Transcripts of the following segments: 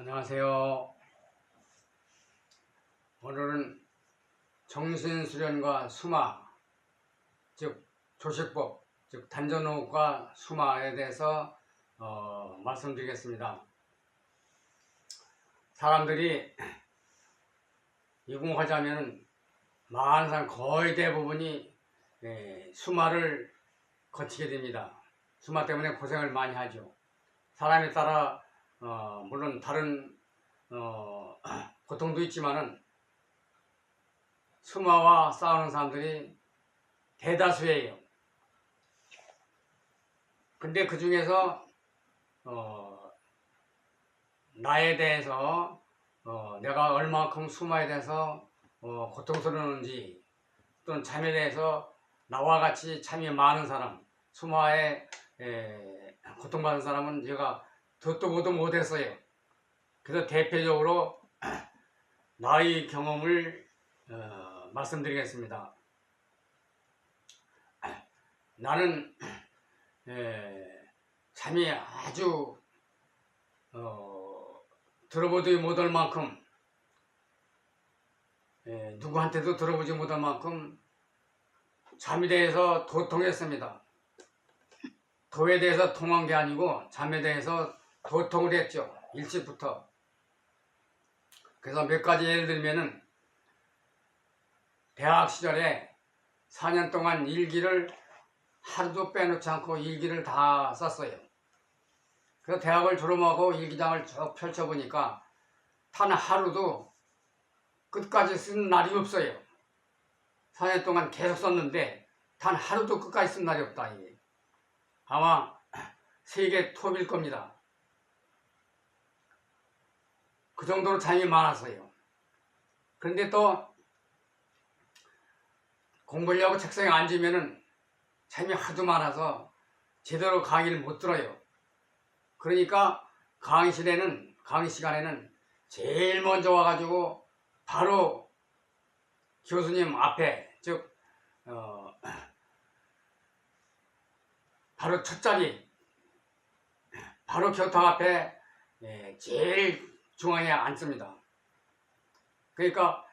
안녕하세요. 오늘은 정신수련과 수마, 즉 조식법, 즉 단전호흡과 수마에 대해서 말씀드리겠습니다. 사람들이 이공하자면 많은 사람 거의 대부분이 수마를 거치게 됩니다. 수마 때문에 고생을 많이 하죠. 사람에 따라 물론 다른 고통도 있지만은 수마와 싸우는 사람들이 대다수예요. 근데 그 중에서 나에 대해서 내가 얼마큼 수마에 대해서 고통스러운지, 또는 잠에 대해서 나와 같이 잠이 많은 사람, 수마에 고통받는 사람은 제가 듣도 보도 못했어요. 그래서 대표적으로 나의 경험을 말씀드리겠습니다. 나는 잠이 아주 들어보지 못할 만큼, 누구한테도 들어보지 못할 만큼 잠에 대해서 도통했습니다. 도에 대해서 통한 게 아니고 잠에 대해서 도통을 했죠. 일찍부터. 그래서 몇 가지 예를 들면은 대학 시절에 4년 동안 일기를 하루도 빼놓지 않고 일기를 다 썼어요. 그래서 대학을 졸업하고 일기장을 쭉 펼쳐보니까 단 하루도 끝까지 쓴 날이 없어요. 4년 동안 계속 썼는데 단 하루도 끝까지 쓴 날이 없다. 이게. 아마 세계 톱일 겁니다. 그 정도로 잠이 많았어요. 그런데 또 공부하려고 책상에 앉으면은 잠이 하도 많아서 제대로 강의를 못 들어요. 그러니까 강의 시간에는 제일 먼저 와가지고 바로 교수님 앞에, 즉 바로 첫 자리, 바로 교탁 앞에 제일 중앙에 앉습니다. 그러니까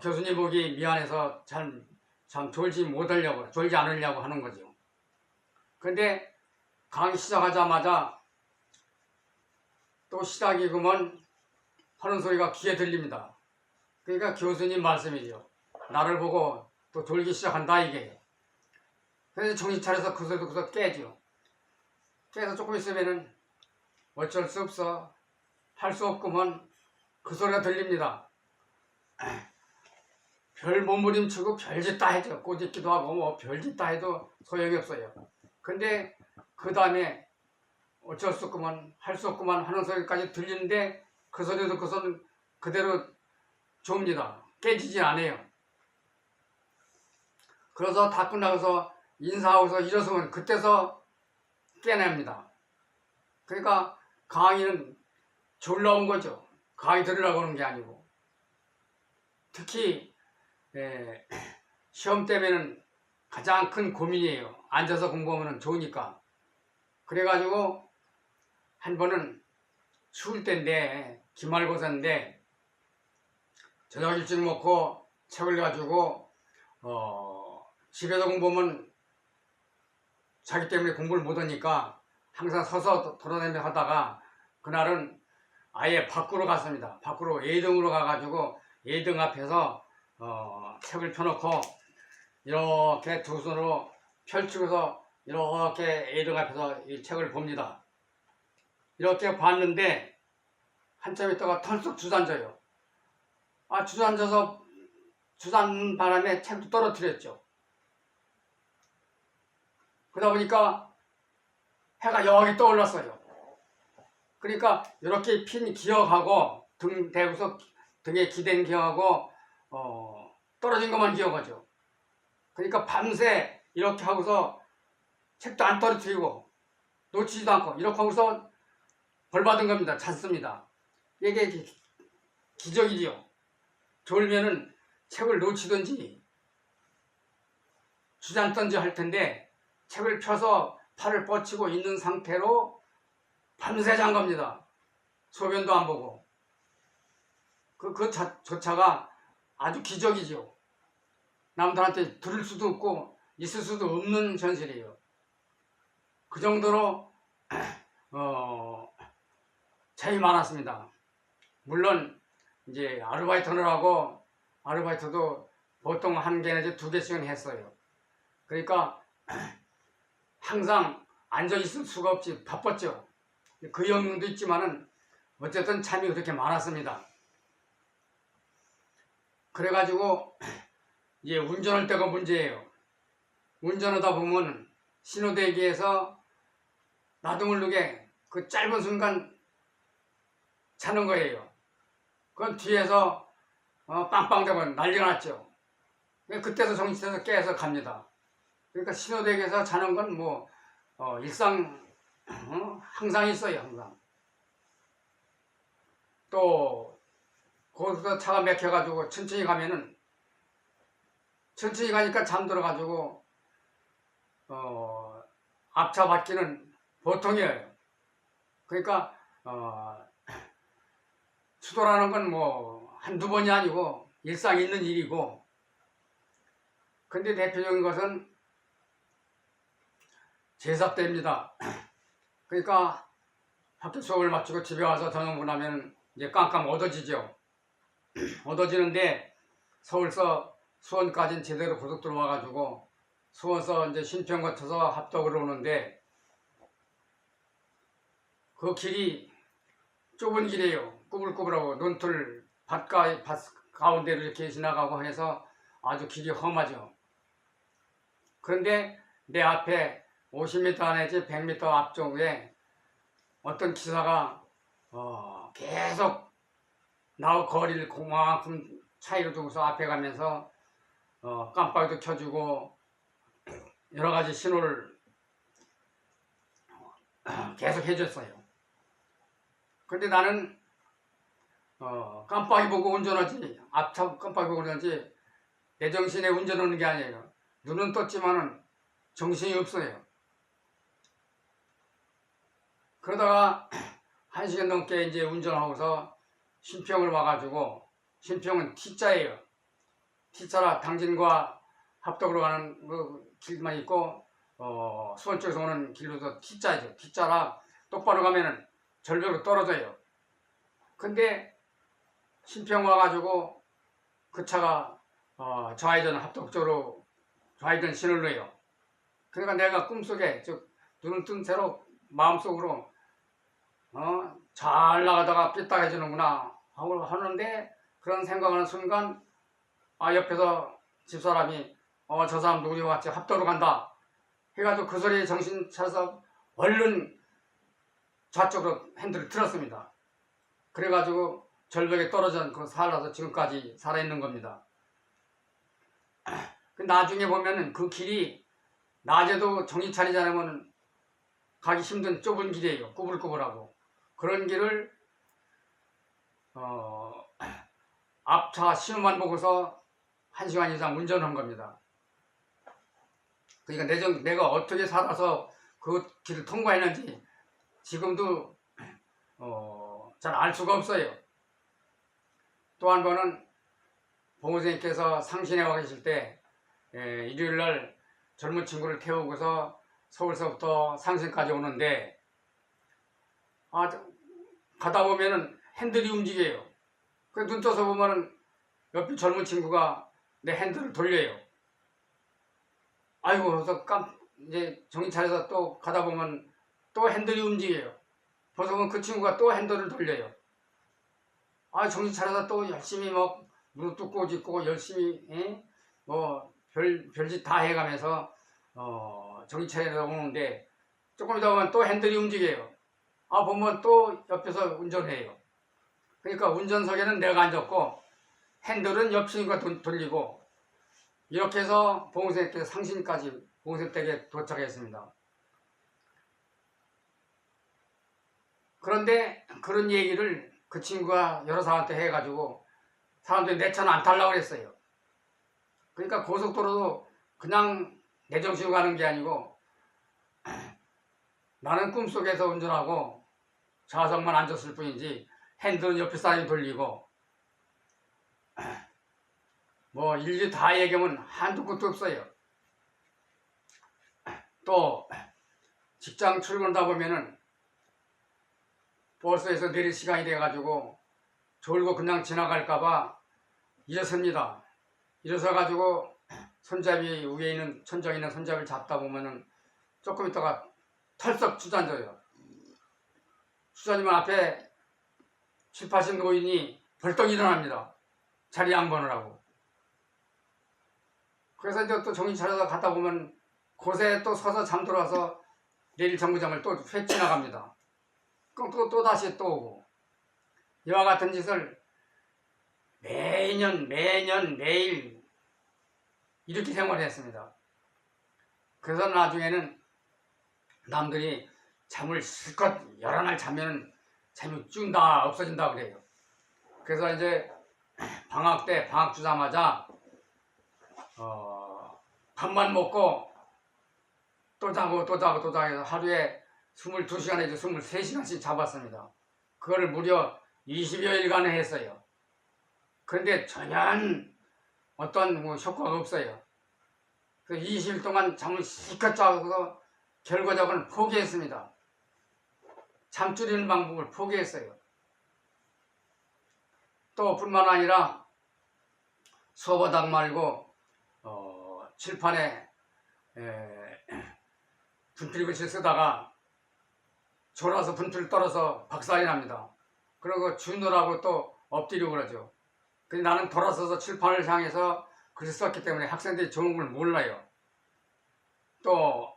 교수님 보기 미안해서 참 졸지 않으려고 하는 거죠. 그런데 강의 시작하자마자 또 시작이구먼 하는 소리가 귀에 들립니다. 그러니까 교수님 말씀이죠. 나를 보고 또 졸기 시작한다 이게. 그래서 정신 차려서 그 소리 듣고서 깨죠. 깨서 조금 있으면은 어쩔 수 없어, 할 수 없구먼 그 소리가 들립니다. 별 몸부림치고 별짓 다 해줘. 꼬집기도 하고 뭐 별짓 다 해도 소용이 없어요. 근데 그 다음에 어쩔 수 없구만, 할 수 없구만 하는 소리까지 들리는데 그 소리 듣고서는 그대로 좁니다. 깨지지 않아요. 그래서 다 끝나고서 인사하고서 일어서면 그때서 깨냅니다. 그러니까 강의는 졸라 온 거죠. 강의 들으려고 하는 게 아니고. 특히 시험 때문에는 가장 큰 고민이에요. 앉아서 공부하면 좋으니까. 그래가지고 한 번은 추울 때인데, 기말고사인데 저녁 일찍 먹고 책을 가지고 집에서 공부하면 자기 때문에 공부를 못하니까 항상 서서 돌아다니며 하다가 그날은 아예 밖으로 갔습니다. 밖으로 A등으로 가가지고 A등 앞에서 책을 펴놓고 이렇게 두 손으로 펼치고서 이렇게 A등 앞에서 이 책을 봅니다. 이렇게 봤는데 한참 있다가 털썩 주저앉아요. 주저앉아서 주저앉는 바람에 책도 떨어뜨렸죠. 그러다 보니까 해가 여기 떠올랐어요. 그러니까 이렇게 핀 기억하고 등 대고서 등에 기댄 기억하고 떨어진 것만 기억하죠. 그러니까 밤새 이렇게 하고서 책도 안 떨어뜨리고 놓치지도 않고 이렇게 하고서 벌 받은 겁니다. 잤습니다. 이게 기적이지요. 졸면은 책을 놓치든지 주저앉든지 할 텐데 책을 펴서 팔을 뻗치고 있는 상태로 밤새 잔 겁니다. 소변도 안 보고 조차가 아주 기적이죠. 남들한테 들을 수도 없고 있을 수도 없는 현실이에요. 그 정도로 제일 많았습니다. 물론 이제 아르바이트를 하고 아르바이트도 보통 한 개 내지 두 개씩은 했어요. 그러니까 항상 앉아 있을 수가 없지 바빴죠. 그 영향도 있지만은 어쨌든 참이 그렇게 많았습니다. 그래가지고 이제 운전할 때가 문제예요. 운전하다 보면 신호대기에서 나도 모르게 그 짧은 순간 차는 거예요. 그건 뒤에서 빵빵대고 난리가 났죠. 그때서 정신에서 깨서 갑니다. 그러니까 신호대기에서 자는 건 뭐 일상 항상 있어요. 항상. 또 거기서 차가 막혀가지고 천천히 가면은 천천히 가니까 잠들어가지고 앞차 받기는 보통이에요. 그러니까 추돌하는 건 뭐 한두 번이 아니고 일상 있는 일이고, 근데 대표적인 것은 제사 때입니다. 그러니까 학교 수업을 마치고 집에 와서 저녁 먹고 나면 이제 깜깜 어두워지죠. 어두워지는데 서울서 수원까지는 제대로 고속도로 와가지고 수원서 이제 신평 거쳐서 합덕으로 오는데 그 길이 좁은 길이에요. 꾸불꾸불하고 논틀 밭 가운데를 이렇게 지나가고 해서 아주 길이 험하죠. 그런데 내 앞에 50m 내지 100m 앞쪽에 어떤 기사가 계속 나와 거리를 그만큼 차이로 두고서 앞에 가면서 깜빡이도 켜주고 여러 가지 신호를 계속 해줬어요. 근데 나는 깜빡이 보고 운전하지, 앞차 깜빡이 보고 운전하지 내 정신에 운전하는 게 아니에요. 눈은 떴지만은 정신이 없어요. 그러다가 1시간 넘게 이제 운전하고서 신평을 와가지고, 신평은 T자예요. T자라 당진과 합덕으로 가는 그 길만 있고 수원 쪽에서 오는 길로도 T자죠. T자라 똑바로 가면은 절벽으로 떨어져요. 근데 신평 와가지고 그 차가 좌회전 합덕 쪽으로 좌회전 신호를 해요. 그러니까 내가 꿈속에 즉 눈을 뜬 채로 마음속으로 잘 나가다가 삐딱해지는구나 하고 하는데, 그런 생각하는 순간 옆에서 집사람이 저 사람도 우리와 같이 합덕으로 간다 해가지고 그 소리에 정신 차려서 얼른 좌쪽으로 핸들을 틀었습니다. 그래가지고 절벽에 떨어져 그 살아서 지금까지 살아있는 겁니다. 나중에 보면은 그 길이 낮에도 정신 차리지 않으면 가기 힘든 좁은 길이에요. 꾸불꾸불하고. 그런 길을 앞차 신호만 보고서 1시간 이상 운전한 겁니다. 그러니까 내가 어떻게 살아서 그 길을 통과했는지 지금도 잘 알 수가 없어요. 또 한 번은 봉선생님께서 상신에 와 계실 때 일요일날 젊은 친구를 태우고서 서울서부터 상신까지 오는데 가다 보면은 핸들이 움직여요. 그 눈 떠서 보면은 옆에 젊은 친구가 내 핸들을 돌려요. 아이고, 그래서 이제 정신 차려서 또 가다 보면 또 핸들이 움직여요. 벌써 보면 그 친구가 또 핸들을 돌려요. 정신 차려서 또 열심히 뭐 무릎 뜯고 짚고 열심히 별짓 다 해가면서 정신 차려서 오는데 조금 있다 보면 또 핸들이 움직여요. 보면 또 옆에서 운전해요. 그러니까 운전석에는 내가 앉았고 핸들은 옆 친구가 돌리고, 이렇게 해서 봉선생님께서 상신까지 봉선댁에 도착했습니다. 그런데 그런 얘기를 그 친구가 여러 사람한테 해가지고 사람들이 내 차는 안 타려고 그랬어요. 그러니까 고속도로도 그냥 내 정신으로 가는 게 아니고 나는 꿈속에서 운전하고 좌석만 앉았을 뿐이지 핸들은 옆에 사람이 돌리고 뭐 일일이 다 얘기하면 한두 끝도 없어요. 또 직장 출근하다 보면은 버스에서 내릴 시간이 돼가지고 졸고 그냥 지나갈까봐 일어섭니다. 일어서가지고 손잡이 위에 있는 천장에 있는 손잡이를 잡다 보면은 조금 있다가 털썩 주저앉아요. 주저앉으면 앞에 7, 80 노인이 벌떡 일어납니다. 자리 양보를 하고. 그래서 이제 또 정신 차려서 갔다 보면 곳에 또 서서 잠들어서 내릴 정류장을 또 휙 지나갑니다. 그럼 또 다시 또 오고. 이와 같은 짓을 매년 매일 이렇게 생활했습니다. 그래서 나중에는 남들이 잠을 실컷 여러 날 자면 잠이 쭉 다 없어진다 그래요. 그래서 이제 방학 때 방학 주자마자 밥만 먹고 또 자고 해서 하루에 22시간에서 23시간씩 잡았습니다. 그거를 무려 20여일간 했어요. 그런데 전혀 어떤 효과가 없어요. 그 20일 동안 잠을 실컷 자고서 결과적으로는 포기했습니다. 잠 줄이는 방법을 포기했어요. 또 뿐만 아니라 수업하다 말고 칠판에 분필글씨 쓰다가 졸아서 분필 떨어서 박살이 납니다. 그리고 주느라고 또 엎드리고 그러죠. 근데 나는 돌아서서 칠판을 향해서 글을 썼기 때문에 학생들이 좋은 걸 몰라요. 또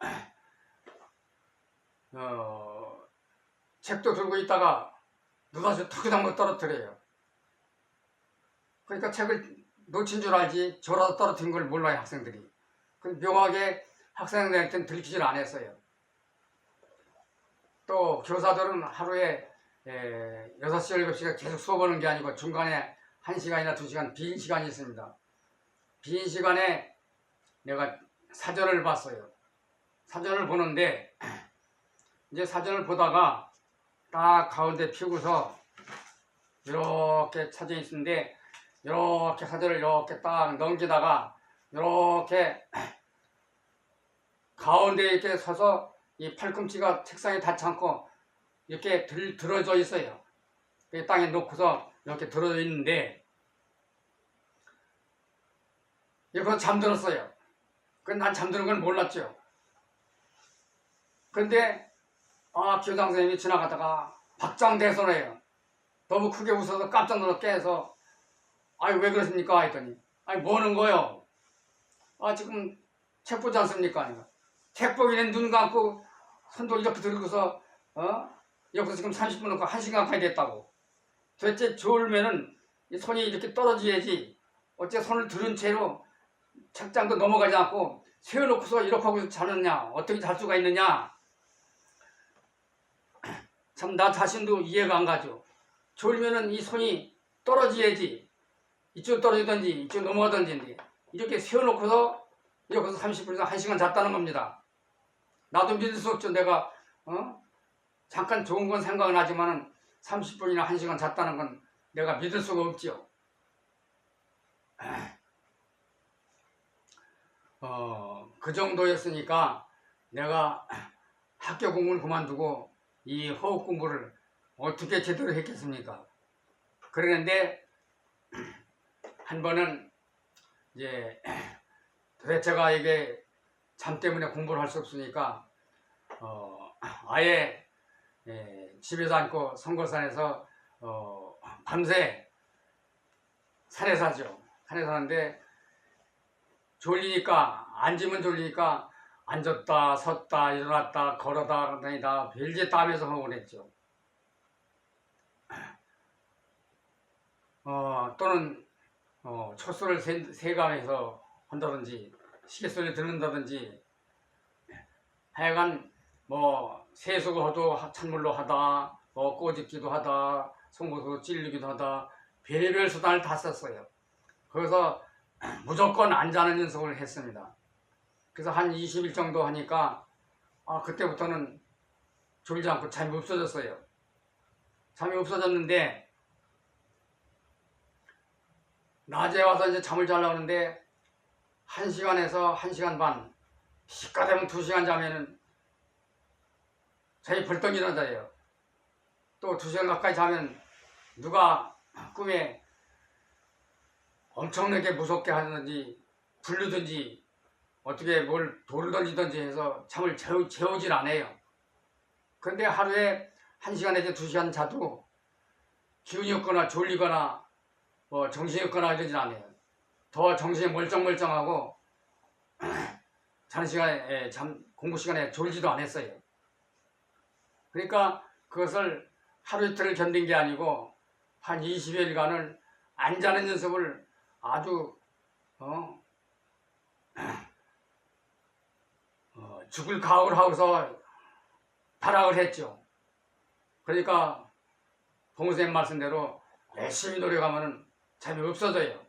책도 들고 있다가 누가 턱이당 떨어뜨려요. 그러니까 책을 놓친 줄 알지 졸아서 떨어뜨린 걸 몰라요, 학생들이. 묘하게 학생들한테는 들키질 않았어요. 또 교사들은 하루에 6시, 7시간 계속 수업하는 게 아니고 중간에 1시간이나 2시간 빈 시간이 있습니다. 빈 시간에 내가 사전을 봤어요. 사전을 보는데 이제 사전을 보다가 딱 가운데 피고서 이렇게 사전이 있는데 이렇게 사전을 이렇게 딱 넘기다가 이렇게 가운데 이렇게 서서 이 팔꿈치가 책상에 닿지 않고 이렇게 들어져 있어요. 땅에 놓고서 이렇게 들어져 있는데 이거 잠들었어요. 난 잠드는 걸 몰랐죠. 그런데 교장 선생님이 지나가다가 박장대소해요. 너무 크게 웃어서 깜짝 놀라 깨서 왜 그러십니까? 했더니 뭐 하는 거요? 지금 책 보지 않습니까? 책 보기는 눈 감고 손도 이렇게 들고서 여기서 지금 30분 넘고 1시간까지 됐다고. 도대체 졸면은 이 손이 이렇게 떨어져야지 어째 손을 들은 채로 책장도 넘어가지 않고 세워놓고서 이렇게 하고 자느냐, 어떻게 잘 수가 있느냐. 참 나 자신도 이해가 안 가죠. 졸면은 이 손이 떨어져야지 이쪽 떨어지든지 이쪽 넘어가든지 이렇게 세워놓고서 이렇게 30분에서 1시간 잤다는 겁니다. 나도 믿을 수 없죠. 내가 잠깐 좋은 건 생각은 하지만은 30분이나 1시간 잤다는 건 내가 믿을 수가 없죠. 그 정도였으니까 내가 학교 공부를 그만두고 이 호흡 공부를 어떻게 제대로 했겠습니까? 그랬는데 한 번은 이제 도대체가 이게 잠 때문에 공부를 할 수 없으니까 아예 집에서 앉고 성골산에서 밤새 산에 사죠. 산에 사는데 졸리니까 앉으면 졸리니까 앉았다 섰다 일어났다 걸어다 다니다 별짓 다 하면서 하고 그랬죠. 또는 촛소를 세감해서 한다든지 시계소리를 듣는다든지 하여간 세수도 찬물로 하다 꼬집기도 하다 송곳으로 찔리기도 하다 별의별 수단을 다 썼어요. 그래서 무조건 안 자는 연습을 했습니다. 그래서 한 20일 정도 하니까 그때부터는 졸지 않고 잠이 없어졌어요. 잠이 없어졌는데 낮에 와서 이제 잠을 자려고 하는데 1시간에서 1시간 반, 시가되면 2시간 자면은 잠이 벌떡 일어나요. 또 2시간 가까이 자면 누가 꿈에 엄청나게 무섭게 하든지 부르든지 어떻게 뭘 돌을 던지든지 해서 잠을 재우질 않아요. 그런데 하루에 1시간 내지 2시간 자도 기운이 없거나 졸리거나 뭐 정신이 없거나 이러진 않아요. 더 정신이 멀쩡멀쩡하고 자는 시간에 공부 시간에 졸지도 않았어요. 그러니까 그것을 하루 이틀을 견딘 게 아니고 한 20여일간을 안 자는 연습을 아주 죽을 각오를 하고서 발악을 했죠. 그러니까 봉선생님 말씀대로 열심히 노력하면 잠이 없어져요.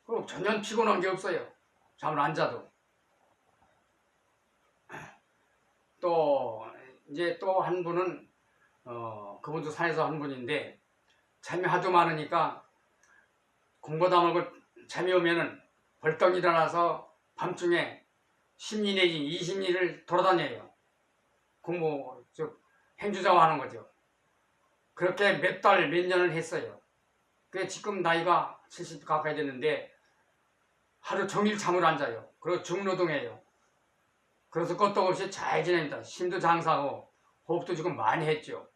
그리고 전혀 피곤한 게 없어요. 잠을 안 자도. 또 이제 또 한 분은 그분도 산에서 한 분인데 잠이 하도 많으니까 공부다 말고 잠이 오면은 벌떡 일어나서 밤중에 10리 내지 20리를 돌아다녀요. 공부 즉 행주자고 하는 거죠. 그렇게 몇 달 몇 년을 했어요. 그게 지금 나이가 70 가까이 됐는데 하루 종일 잠을 안 자요. 그리고 중노동해요. 그래서 끄떡없이 잘 지냅니다. 힘도 장사하고 호흡도 지금 많이 했죠.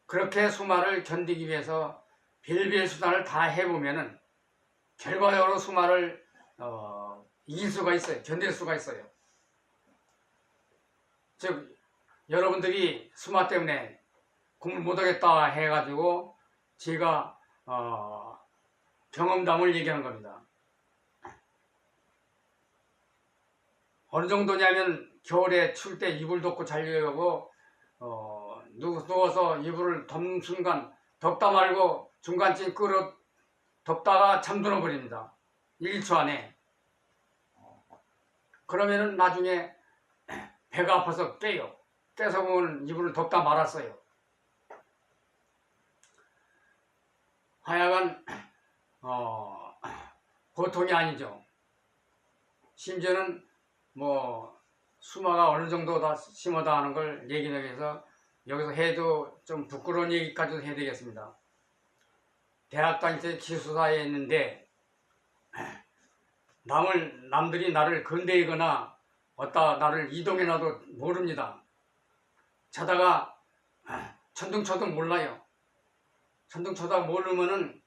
그렇게 수마를 견디기 위해서 별별 수단을 다 해보면은 결과적으로 수마를 이길 수가 있어요. 견딜 수가 있어요. 즉 여러분들이 수마 때문에 공부 못하겠다 해가지고 제가 경험담을 얘기하는 겁니다. 어느 정도냐면 겨울에 추울 때 이불 덮고 자려고 누워서 이불을 덮는 순간 덮다 말고 중간쯤 끌어 덮다가 잠들어 버립니다. 1초 안에. 그러면은 나중에 배가 아파서 깨요. 깨서 보면 이불을 덮다 말았어요. 하여간 보통이 아니죠. 심지어는 뭐 수마가 어느 정도다 심하다 하는 걸 얘기하기 위해서 여기서 해도 좀 부끄러운 얘기까지도 해야 되겠습니다. 대학 다닐 때 기숙사에 있는데 남들이 나를 건드리거나 어디다 나를 이동해놔도 모릅니다. 자다가 천둥쳐도 몰라요. 천둥쳐다 모르면은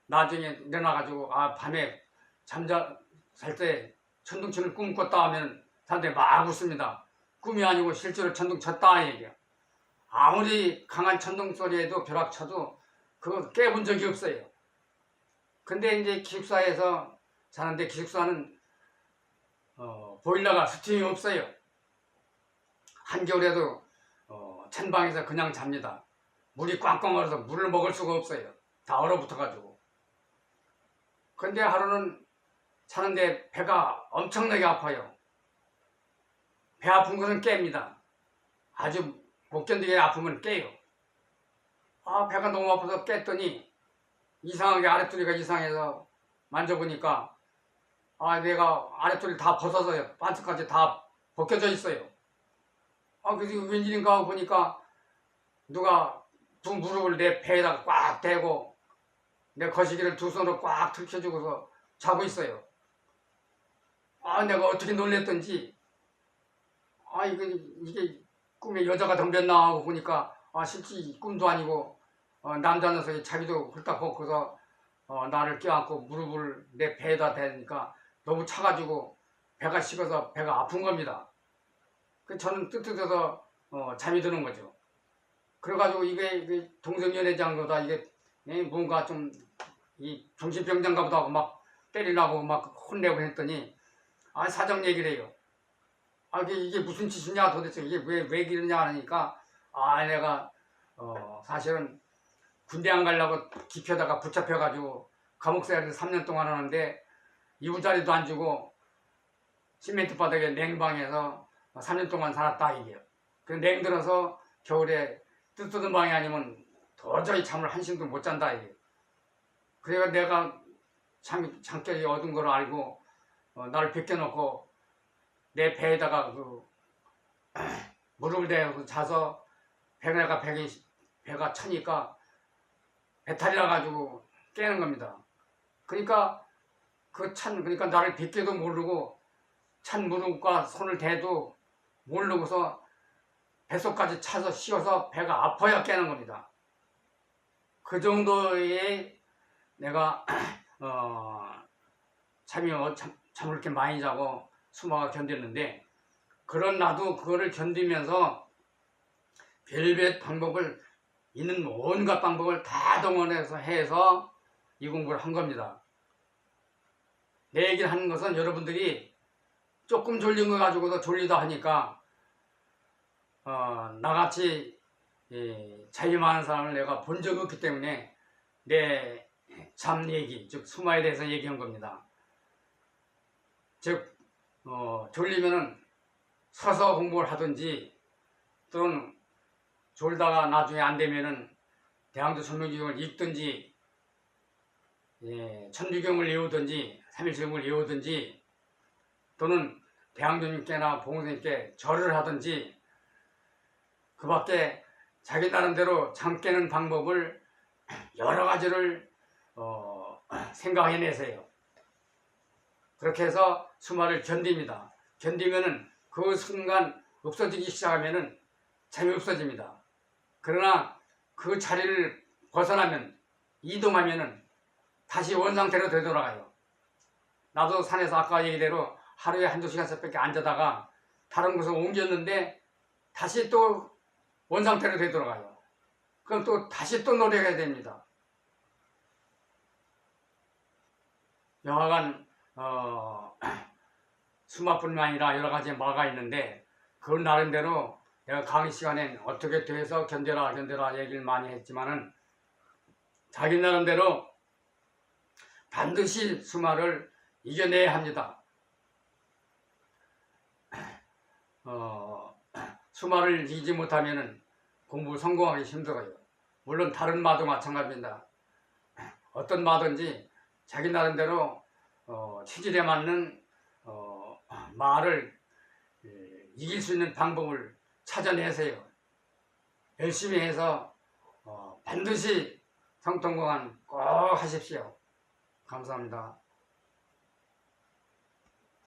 나중에 일어나가지고 밤에 잘 때 천둥치는 꿈 꿨다 하면 사람들이 막 웃습니다. 꿈이 아니고 실제로 천둥 쳤다 얘기야. 아무리 강한 천둥 소리에도 벼락 쳐도 그거 깨본 적이 없어요. 근데 이제 기숙사에서 사는데 기숙사는 보일러가 스팀이 없어요. 한겨울에도 찬방에서 그냥 잡니다. 물이 꽝꽝 얼어서 물을 먹을 수가 없어요. 다 얼어붙어가지고. 근데 하루는 자는데 배가 엄청나게 아파요. 배 아픈 것은 깹니다. 아주 못 견디게 아프면 깨요. 배가 너무 아파서 깼더니 이상하게 아랫도리가 이상해서 만져보니까 내가 아랫도리를 다 벗어서요. 반스까지 다 벗겨져 있어요. 그래서 웬일인가 하고 보니까 누가 두 무릎을 내 배에다가 꽉 대고 내 거시기를 두 손으로 꽉 들켜주고서 자고 있어요. 내가 어떻게 놀랬던지 이게 꿈에 여자가 덤볐나 하고 보니까 실제 꿈도 아니고 남자 녀석이 자기도 hul딱 벗고서 나를 껴안고 무릎을 내 배에다 대니까 너무 차가지고 배가 식어서 배가 아픈 겁니다. 저는 뜨뜻해서 잠이 드는 거죠. 그래가지고 이게 동성연애장보다 이게 뭔가 좀 이 정신병자인가 보다 하고 막 때리려고 막 혼내고 했더니 사정 얘기를 해요. 이게 무슨 짓이냐 도대체 이게 왜 이러냐 하니까 내가 사실은 군대 안 가려고 기표다가 붙잡혀가지고 감옥생활을 3년 동안 하는데 이불자리도 안 주고 시멘트 바닥에 냉방에서 3년 동안 살았다 이게요. 냉들어서 겨울에 뜻듣는 방이 아니면 도저히 잠을 한숨도 못 잔다 이게. 그래가 내가 잠결이 얻은 걸 알고 나를 벗겨놓고 내 배에다가 무릎을 대고 자서 배가 차니까 배탈이 나가지고 깨는 겁니다. 그러니까 그러니까 나를 빗게도 모르고 찬 무릎과 손을 대도 모르고서 뱃속까지 차서 씌워서 배가 아파야 깨는 겁니다. 그 정도의 내가 잠을 이렇게 많이 자고 수마가 견뎠는데, 그런 나도 그거를 견디면서 별별 방법을 있는 온갖 방법을 다 동원해서 해서 이 공부를 한 겁니다. 내 얘기를 하는 것은 여러분들이 조금 졸린 거 가지고도 졸리다 하니까 나같이 잠이 많은 사람을 내가 본 적이 없기 때문에 내 잠 얘기, 즉 수마에 대해서 얘기한 겁니다. 즉 졸리면은 서서 공부를 하든지, 또는 졸다가 나중에 안 되면은 대항도 천명주경을 읽든지, 천주경을 외우든지, 삼일수경을 외우든지, 또는 대항도님께나 봉선님께 절을 하든지, 그 밖에 자기 나름대로 잠 깨는 방법을 여러 가지를 생각해내세요. 그렇게 해서 수마를 견딥니다. 견디면은 그 순간 없어지기 시작하면은 잠이 없어집니다. 그러나 그 자리를 벗어나면, 이동하면은 다시 원상태로 되돌아가요. 나도 산에서 아까 얘기대로 하루에 한두 시간씩밖에 앉아다가 다른 곳을 옮겼는데 다시 또 원상태로 되돌아가요. 그럼 또 다시 또 노력해야 됩니다. 여하간 수마뿐만 아니라 여러 가지 마가 있는데, 그걸 나름대로 내가 강의 시간엔 어떻게 돼서 견뎌라 얘기를 많이 했지만은, 자기 나름대로 반드시 수마를 이겨내야 합니다. 수마를 이기지 못하면은 공부 성공하기 힘들어요. 물론 다른 마도 마찬가지입니다. 어떤 마든지 자기 나름대로 체질에 맞는 마를 이길 수 있는 방법을 찾아내세요. 열심히 해서 반드시 성통공안 꼭 하십시오. 감사합니다.